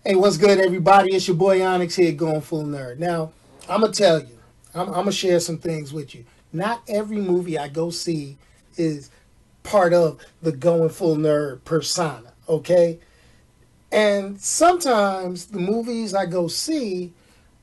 Hey, what's good, everybody? It's your boy Onyx here, going full nerd. Now, I'm gonna tell you, I'm gonna share some things with you. Not every movie I go see is part of the going full nerd persona, okay? And sometimes the movies I go see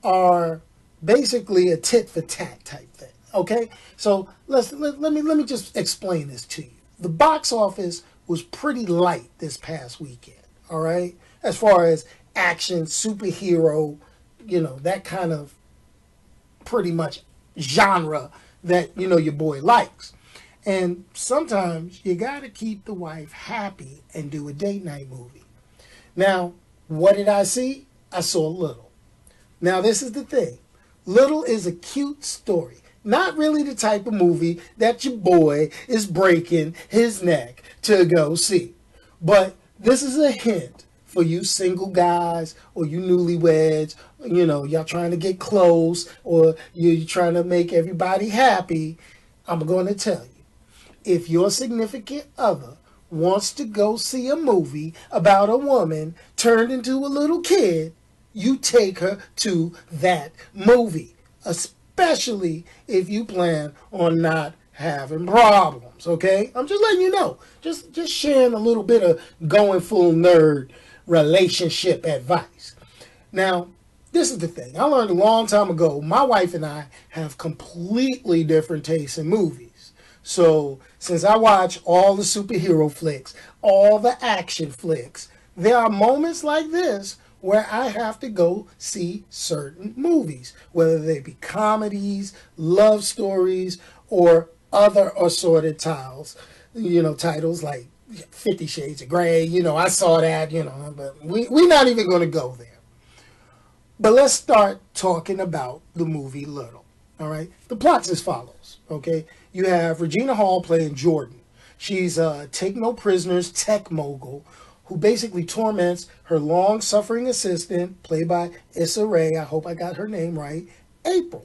are basically a tit for tat type thing, okay? So let me just explain this to you. The box office was pretty light this past weekend, all right? As far as action, superhero, that kind of pretty much genre that, your boy likes. And sometimes you got to keep the wife happy and do a date night movie. Now, what did I see? I saw Little. Now, this is the thing. Little is a cute story. Not really the type of movie that your boy is breaking his neck to go see. But this is a hint for you single guys or you newlyweds, y'all trying to get close or you're trying to make everybody happy. I'm going to tell you, if your significant other wants to go see a movie about a woman turned into a little kid, you take her to that movie, especially if you plan on not having problems, okay? I'm just letting you know. Just sharing a little bit of going full nerd relationship advice. Now, this is the thing. I learned a long time ago, my wife and I have completely different tastes in movies. So, since I watch all the superhero flicks, all the action flicks, there are moments like this where I have to go see certain movies, whether they be comedies, love stories, or other assorted titles like 50 Shades of Grey. I saw that, but we're not even going to go there. But let's start talking about the movie Little. All right. The plot's as follows. Okay. You have Regina Hall playing Jordan. She's a take no prisoners tech mogul who basically torments her long-suffering assistant, played by Issa Rae, I hope I got her name right, April,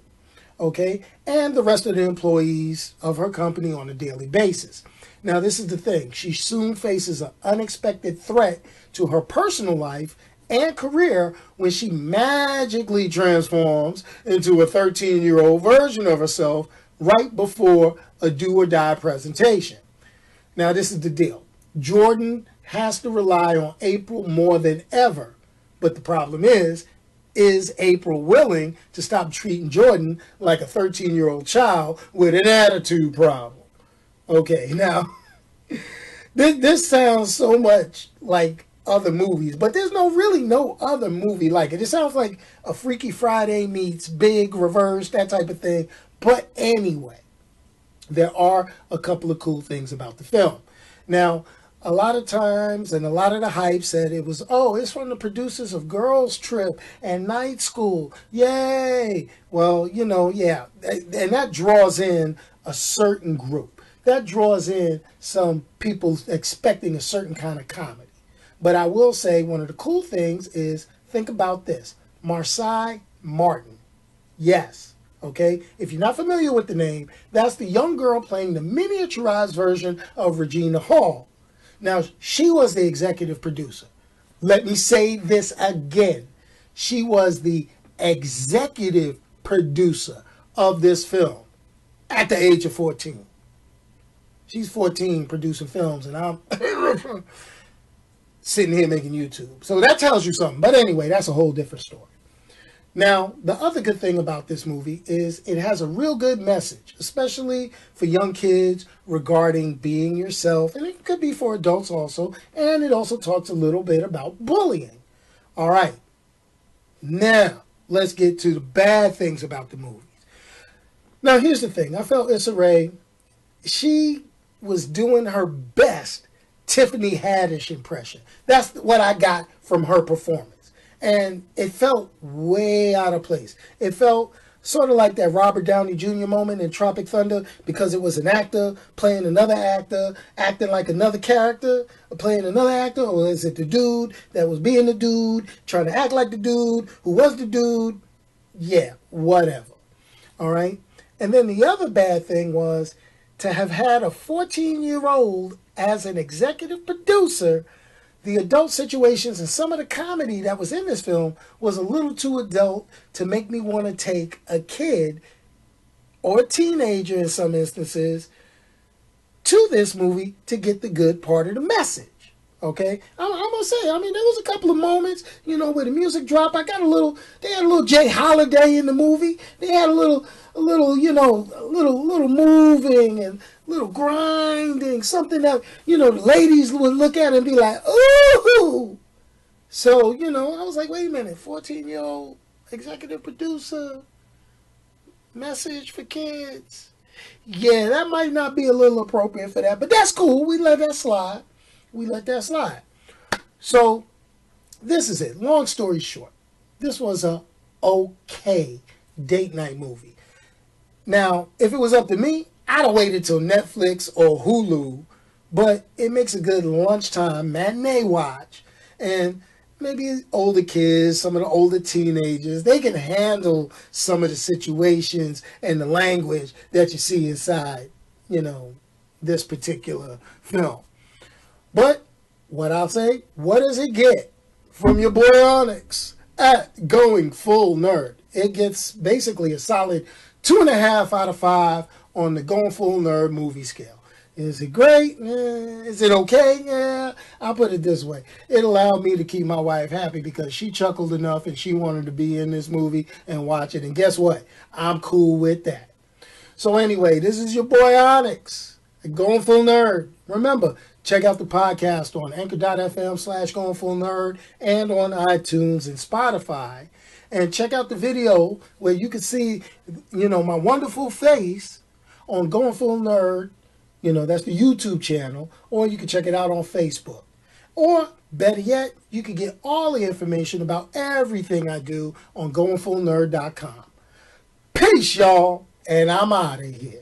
okay, and the rest of the employees of her company on a daily basis. Now, this is the thing. She soon faces an unexpected threat to her personal life and career when she magically transforms into a 13-year-old version of herself right before a do-or-die presentation. Now, this is the deal. Jordan has to rely on April more than ever. But the problem is April willing to stop treating Jordan like a 13-year-old child with an attitude problem? Okay, now, this sounds so much like other movies, but there's really no other movie like it. It sounds like a Freaky Friday meets Big Reverse, that type of thing. But anyway, there are a couple of cool things about the film. Now, a lot of times and a lot of the hype said it's from the producers of Girls Trip and Night School. Yay! Well, yeah. And that draws in a certain group. That draws in some people expecting a certain kind of comedy. But I will say one of the cool things is, think about this. Marsai Martin. Yes. Okay? If you're not familiar with the name, that's the young girl playing the miniaturized version of Regina Hall. Now, she was the executive producer. Let me say this again. She was the executive producer of this film at the age of 14. She's 14 producing films, and I'm sitting here making YouTube. So that tells you something. But anyway, that's a whole different story. Now, the other good thing about this movie is it has a real good message, especially for young kids regarding being yourself. And it could be for adults also. And it also talks a little bit about bullying. All right. Now, let's get to the bad things about the movies. Now, here's the thing. I felt Issa Rae, she was doing her best Tiffany Haddish impression. That's what I got from her performance. And it felt way out of place. It felt sort of like that Robert Downey Jr. moment in Tropic Thunder, because it was an actor playing another actor, acting like another character, playing another actor, or is it the dude that was being the dude, trying to act like the dude, who was the dude? Yeah, whatever. All right? And then the other bad thing was to have had a 14-year-old as an executive producer the adult situations and some of the comedy that was in this film was a little too adult to make me want to take a kid or a teenager in some instances to this movie to get the good part of the message. Okay, I'm gonna say, I mean, there was a couple of moments, you know, where the music dropped. They had a little Jay Holiday in the movie. They had a little, you know, a little moving and little grinding, something that, you know, the ladies would look at and be like, ooh. So, you know, I was like, wait a minute, 14-year-old executive producer, message for kids. Yeah, that might not be a little appropriate for that, but that's cool. We let that slide. So, this is it. Long story short, this was a okay date night movie. Now, if it was up to me, I'd have waited till Netflix or Hulu, but it makes a good lunchtime matinee watch. And maybe older kids, some of the older teenagers, they can handle some of the situations and the language that you see inside, you know, this particular film. But what I'll say, what does it get from your boy Onyx at Going Full Nerd? It gets basically a solid 2.5 out of 5 on the Going Full Nerd movie scale. Is it great? Is it okay? Yeah, I'll put it this way. It allowed me to keep my wife happy because she chuckled enough and she wanted to be in this movie and watch it. And guess what? I'm cool with that. So anyway, this is your boy Onyx at Going Full Nerd. Remember, check out the podcast on anchor.fm/goingfullnerd and on iTunes and Spotify. And check out the video where you can see, you know, my wonderful face on Going Full Nerd. You know, that's the YouTube channel. Or you can check it out on Facebook. Or, better yet, you can get all the information about everything I do on goingfullnerd.com. Peace, y'all. And I'm out of here.